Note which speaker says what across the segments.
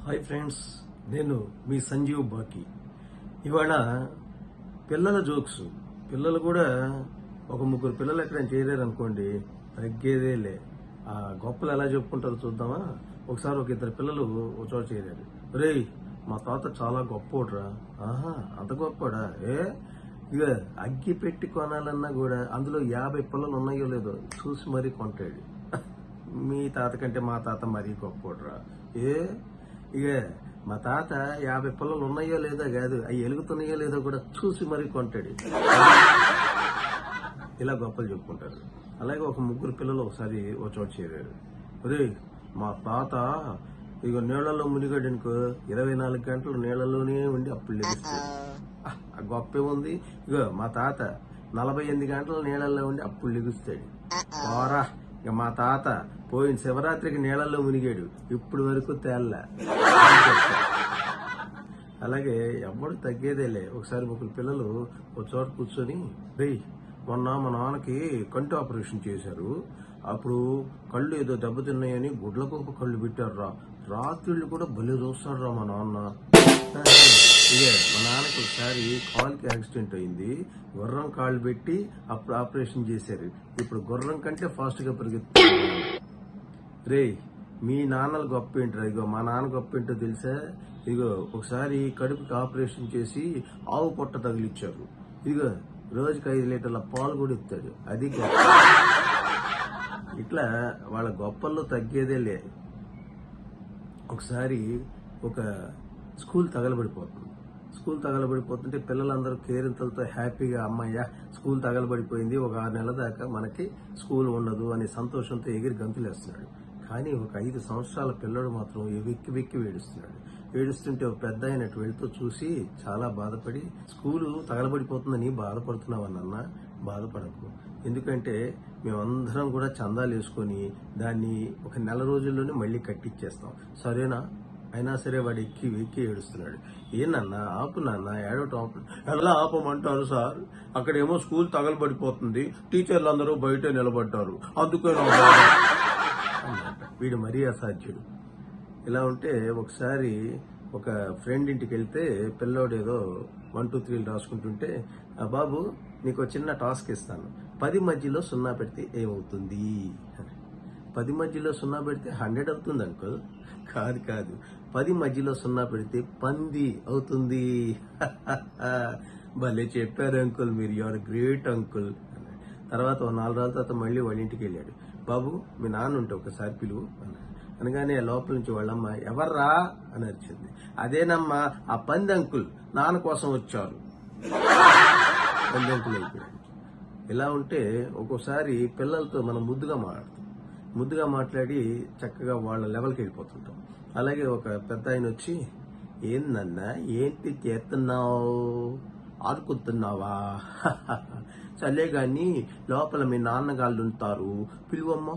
Speaker 1: Hi friends, నేను మీ సంజీవ్ బాకి. ఇవాళ పిల్లల జోక్స్. పిల్లలు కూడా ఒక ముగ్గురు పిల్లలు ఎక్కడైనా చేరారనుకోండి, తగ్గేదేలే. ఆ గొప్పలు ఎలా చెప్పుకుంటారో చూద్దామా. ఒకసారి ఒక ఇద్దరు పిల్లలు ఒక చోట చేరారు. రేయ్, మా తాత చాలా గొప్పోడ్రా. ఆహా, అంత గొప్పోడా? ఇక అగ్గి పెట్టి కొనాలన్నా కూడా అందులో 50 పిల్లలు ఉన్నాయో లేదో చూసి మరీ కొంటాడు. మీ తాత కంటే మా తాత మరీ గొప్పోడ్రా. ఇక మా తాత 50 పిల్లలు ఉన్నాయో లేదో కాదు, అవి ఎలుగుతున్నాయో లేదో కూడా చూసి మరీ కొంటాడు. ఇలా గొప్పలు చెప్పుకుంటారు. అలాగే ఒక ముగ్గురు పిల్లలు ఒకసారి ఒక చోట చేరారు. రే, మా తాత ఇక నీళ్లలో మునిగాడు అనుకో, 24 గంటలు నీళ్లలోనే ఉండి అప్పుడు లెగిస్తాడు. ఆ గొప్పే ఉంది. ఇగో మా తాత 48 గంటలు నీళ్లలో ఉండి అప్పుడు లెగుస్తాడు. పోరా, ఇక మా తాత పోయిన శివరాత్రికి నీళ్లలో మునిగాడు, ఇప్పుడు వరకు తేల్లా. అలాగే ఎవ్వడు తగ్గేదేలే. ఒకసారి ముగ్గురు పిల్లలు ఒక చోట కూర్చొని, రేయ్, మొన్న మా నాన్నకి కంటి ఆపరేషన్ చేశారు. అప్పుడు కళ్ళు ఏదో దెబ్బతిన్నాయని గుడ్లకు కళ్ళు పెట్టారు. రాత్రిళ్ళు కూడా భలే చూస్తాడు రా మా నాన్న. ఇదే మా నాన్నకి ఒకసారి కాలుకి యాక్సిడెంట్ అయింది. గుర్రం కాళ్ళు పెట్టి అప్పుడు ఆపరేషన్ చేశారు. ఇప్పుడు గుర్రం కంటే ఫాస్ట్ గా పరిగెత్తారు. రే, మీ నాన్నలు గొప్ప ఏంటరా? ఇగో మా నాన్న గొప్ప ఏంటో తెలుసా? ఇగో ఒకసారి కడుపుకి ఆపరేషన్ చేసి ఆవు పొట్ట తగిలిచ్చారు. ఇదిగో రోజుకి 5 లీటర్ల పాలు కూడా ఇస్తాడు. అది ఇట్లా వాళ్ళ గొప్పల్లో తగ్గేదే లే. ఒకసారి ఒక స్కూల్ తగలబడిపోతుంది. స్కూల్ తగలబడిపోతుంటే పిల్లలందరూ కేరింతలతో హ్యాపీగా, అమ్మయ్య స్కూల్ తగలబడిపోయింది, ఒక 6 నెలల దాకా మనకి స్కూల్ ఉండదు అనే సంతోషంతో ఎగిరి గంతులేస్తున్నాడు. కానీ ఒక 5 సంవత్సరాల పిల్లడు మాత్రం వెక్కి వెక్కి ఏడుస్తున్నాడు. ఏడుస్తుంటే ఒక పెద్ద అయినట్టు వెళ్తూ చూసి చాలా బాధపడి, స్కూలు తగలబడిపోతుందని బాధపడుతున్నావన్న, బాధపడకు. ఎందుకంటే మేమందరం కూడా చందాలు వేసుకొని దాన్ని ఒక నెల రోజుల్లోనే మళ్ళీ కట్టిచ్చేస్తాం, సరేనా? అయినా సరే వాడు ఎక్కి వెక్కి ఏడుస్తున్నాడు. ఏనన్నా, ఆపు నాన్న, ఏడవటం ఆపు. ఎలా ఆపమంటారు సార్? అక్కడేమో స్కూల్ తగలబడిపోతుంది, టీచర్లు అందరూ బయట నిలబడ్డారు, అందుకే వీడు మరీ అసాధ్యుడు. ఇలా ఉంటే ఒకసారి ఒక ఫ్రెండ్ ఇంటికి వెళ్తే పిల్లోడు ఏదో 1 2 3 రాసుకుంటుంటే, బాబు నీకు చిన్న టాస్క్ ఇస్తాను, 10 మధ్యలో 0 పెడితే ఏమవుతుంది? 10 మధ్యలో 0 పెడితే 100 అవుతుంది అంకుల్. కాదు, 10 మధ్యలో 0 పెడితే పంది అవుతుంది. భలే చెప్పారు అంకుల్, మీరు యువర్ గ్రేట్ అంకుల్. తర్వాత 4 రోజుల తర్వాత మళ్ళీ వాళ్ళ ఇంటికి వెళ్ళాడు. బాబు, మీ నాన్న ఉంటే ఒకసారి పిలువు అన్నాడు. అనగానే లోపల నుంచి వాళ్ళమ్మ, ఎవర్రా అని అరిచింది. అదేనమ్మా, ఆ పంది అంకుల్ నాన్న కోసం వచ్చారు. పంది అంకుల్ అయిపోయాడు. ఇలా ఉంటే ఒక్కోసారి పిల్లలతో మనం ముద్దుగా మాట్లాడి చక్కగా వాళ్ళ లెవెల్కి వెళ్ళిపోతుంటాం. అలాగే ఒక పెద్ద ఆయన వచ్చి, ఏందన్నా ఏంటి చేస్తున్నావు? ఆడుకుంటున్నావా? సర్లే గాని లోపల మీ నాన్నగాళ్ళు ఉంటారు, పిలువమ్మా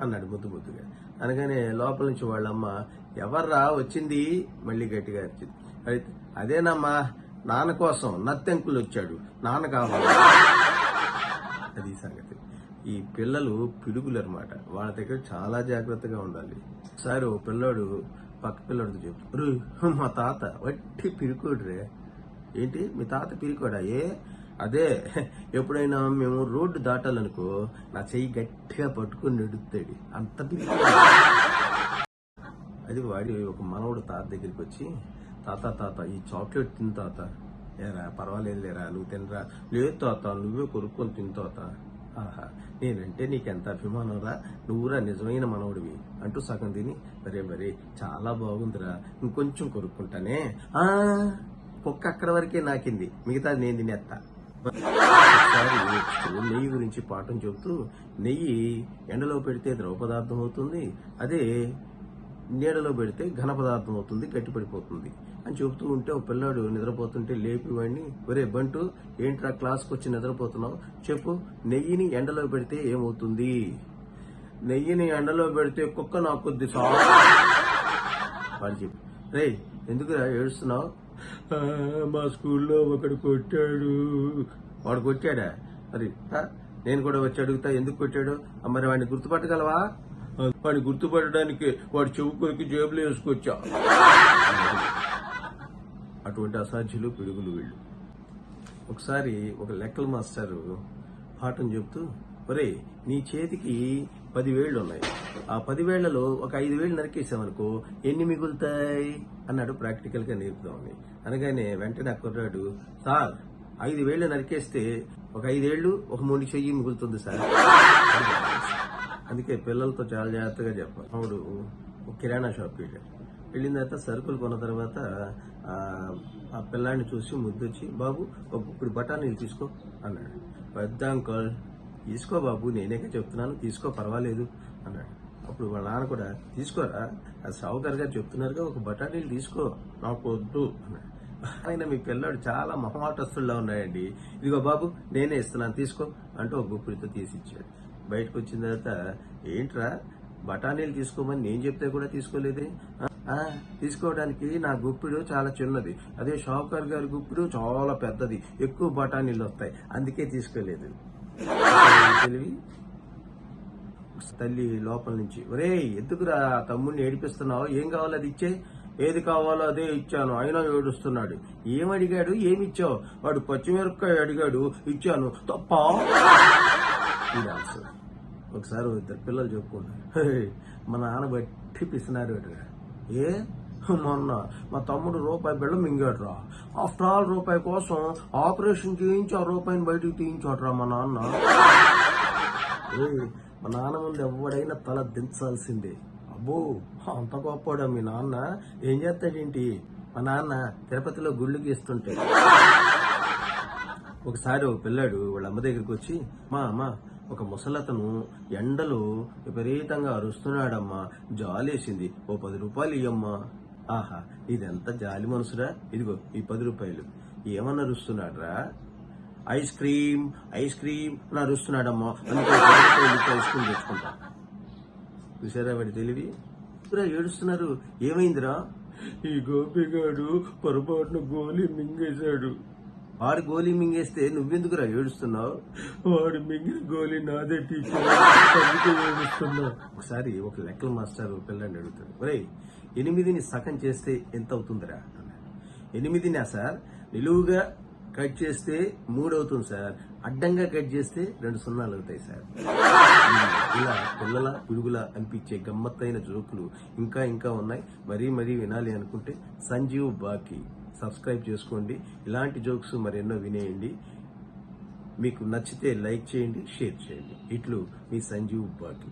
Speaker 1: అన్నాడు ముద్దుగా. అనగానే లోపల నుంచి వాళ్ళమ్మ, ఎవర్రా వచ్చింది? మళ్ళీ గట్టిగా అరిచింది. అయితే అదేనమ్మా, నాన్న కోసం నత్తెంకులు వచ్చాడు, నాన్న కావాలి. అది సంగతి. ఈ పిల్లలు పిడుగులు అనమాట. వాళ్ళ దగ్గర చాలా జాగ్రత్తగా ఉండాలి. ఒకసారి ఓ పిల్లాడు పక్క పిల్లడితో చెప్తారు, మా తాత వట్టి పిరుకోడురే. ఏంటి మీ తాత పిరికోడా? అదే ఎప్పుడైనా మేము రోడ్డు దాటాలనుకో నా చెయ్యి గట్టిగా పట్టుకుని నెడుతాడు, అంత పిరికోడు. అది వాడి ఒక మనవడు తాత దగ్గరికి వచ్చి, తాత ఈ చాక్లెట్ తిని తాత. ఏరా పర్వాలేదు లేరా, నువ్వు తినరా? లేదు తాత, నువ్వే కొనుక్కొని తిని తాత. ఆహా, నేనంటే నీకెంత అభిమానం రా, నువ్వురా నిజమైన మనవుడివి అంటూ సగం తిని, మరే చాలా బాగుందిరా, ఇంకొంచెం కొనుక్కుంటానే. కుక్క అక్కడ వరకే నాకింది, మిగతా నేను తినేస్తా. నెయ్యి గురించి పాఠం చెబుతూ, నెయ్యి ఎండలో పెడితే ద్రవ పదార్థం అవుతుంది, అదే నీడలో పెడితే ఘన పదార్థం అవుతుంది, గట్టిపడిపోతుంది అని చెబుతూ ఉంటే ఒక పిల్లాడు నిద్రపోతుంటే లేపి వాడిని, ఒరే బంటు, ఏంట్రా క్లాస్కి వచ్చి నిద్రపోతున్నావు? చెప్పు, నెయ్యిని ఎండలో పెడితే ఏమవుతుంది? నెయ్యిని ఎండలో పెడితే కుక్క నాకుద్ది సార్. వాడు చెప్పు, రే ఎందుకురా ఏడుస్తున్నావు? మా స్కూల్లో ఒకడు కొట్టాడు. వాడు కొట్టాడా? మరి నేను కూడా వచ్చి అడుగుతా, ఎందుకు కొట్టాడు? మరి వాడిని గుర్తుపట్టగలవా? వాడిని గుర్తుపట్టడానికి వాడి చెవుకులకి జేబులు వేసుకొచ్చా. అటువంటి అసాధ్యులు పిడుగులు వీళ్ళు. ఒకసారి ఒక లెక్కల మాస్టారు పాఠం చెప్తూ, ఒరేయ్ నీ చేతికి 10 వేళ్లు ఉన్నాయి, ఆ 10 వేళ్లలో ఒక 5 వేళ్లు నరికేసామనుకో ఎన్ని మిగులుతాయి అన్నాడు ప్రాక్టికల్ గా నేర్పుదామని. అనగానే వెంటనే ఆ కుర్రాడు, సార్ 5 వేళ్లు నరికేస్తే ఒక 5 ఏళ్లు ఒక 3 చెయ్యి మిగులుతుంది సార్. అందుకే పిల్లలతో చాలా జాగ్రత్తగా చెప్పాలి. అప్పుడు ఒక కిరాణా షాప్కి వెళ్ళాడు. వెళ్ళిన తర్వాత సరుకులు కొన్న తర్వాత ఆ పిల్లాడిని చూసి ముద్దొచ్చి, బాబు ఇప్పుడు బఠానీలు తీసుకో అన్నాడు. పెద్ద అంకుల్, తీసుకో బాబు, నేనేక చెప్తున్నాను, తీసుకో పర్వాలేదు అన్నాడు. అప్పుడు వాళ్ళ నాన్న కూడా, తీసుకోరా, అది సావుకారు గారు చెప్తున్నారుగా, ఒక బఠానీలు తీసుకో, నాకు వద్దు అన్నాడు. ఆయన మీ పిల్లాడు చాలా మొహమాటస్తుల్లా ఉన్నాయండి, ఇదిగో బాబు నేనే ఇస్తున్నాను తీసుకో అంటూ ఒక గుప్పిడితో తీసిచ్చాడు. బయటకు వచ్చిన తర్వాత, ఏంట్రా బఠానీలు తీసుకోమని నేను చెప్తే కూడా తీసుకోలేదే? తీసుకోవడానికి నా గుప్పిడు చాలా చిన్నది, అదే షావుకారు గారి గుప్పిడు చాలా పెద్దది, ఎక్కువ బఠానీలు వస్తాయి, అందుకే తీసుకోలేదు. తెలివి. తల్లి లోపల నుంచి, ఒరేయ్ ఎందుకురా తమ్ముడిని ఏడిపిస్తున్నావు, ఏం కావాలో అది ఇచ్చే. ఏది కావాలో అదే ఇచ్చాను, అయినా ఏడుస్తున్నాడు. ఏమడిగాడు, ఏమిచ్చావు? వాడు పచ్చిమిరపకాయ అడిగాడు, ఇచ్చాను, తప్ప. ఒకసారి 2 పిల్లలు చెప్పుకుంటారు, మా నాన్న బట్టి పిసినారు. ఏ మొన్న మా తమ్ముడు రూపాయి బిళ్ళ మింగాడురా, ఆఫ్టర్ ఆల్ రూపాయి కోసం ఆపరేషన్ చేయించి ఆ రూపాయిని బయటికి తీయించాడురా మా నాన్న. మా నాన్న ముందు ఎవడైనా తల దించాల్సిందే. అబ్బో అంత గొప్పడా మీ నాన్న, ఏం చేస్తాడేంటి? మా నాన్న తిరుపతిలో గుళ్ళు గీస్తుంటే ఒకసారి ఒక పిల్లాడు వాళ్ళ అమ్మ దగ్గరికి వచ్చి, మా ఒక ముసలతను ఎండలో విపరీతంగా అరుస్తున్నాడమ్మా, జాలేసింది, ఓ 10 రూపాయలు ఇయ్యమ్మా. ఆహా ఇదెంత జాలి మనసురా, ఇదిగో ఈ 10 రూపాయలు. ఏమన్నా అరుస్తున్నాడ్రా? ఐస్ క్రీమ్ ఐస్ క్రీమ్ అని అరుస్తున్నాడమ్మా, అందుకే ఐస్ క్రీమ్ తెచ్చుకుంటా. చూసారా వాడి తెలివి? ఏడుస్తున్నారు, ఏమైందిరా? ఈ గోపిగాడు పొరపాటున గోలీ మింగేశాడు. వాడు గోలీ మింగేస్తే నువ్వెందుకురా ఏడుస్తున్నావు? వాడు మింగిన గోలీ నాదే టీచర్, ఏడుస్తున్నావు. ఒకసారి ఒక లెక్కల మాస్టర్ పిల్లని అడుగుతాడు, ఒరేయ్ 8ని సగం చేస్తే ఎంత అవుతుందిరా అన్నాడు. 8నా సార్ నిలువుగా కట్ చేస్తే 3 అవుతుంది సార్, అడ్డంగా కట్ చేస్తే 2 సున్నాలు అవుతాయి సార్. ఇలా పిల్లల పిడుగుల అనిపించే గమ్మత్తైన జోకులు ఇంకా ఇంకా ఉన్నాయి. మరీ వినాలి అనుకుంటే సంజీవ్ బాకి సబ్స్క్రైబ్ చేసుకోండి. ఇలాంటి జోక్స్ మరెన్నో వినేయండి. మీకు నచ్చితే లైక్ చేయండి, షేర్ చేయండి. ఇట్లు మీ సంజీవ్ బాకి.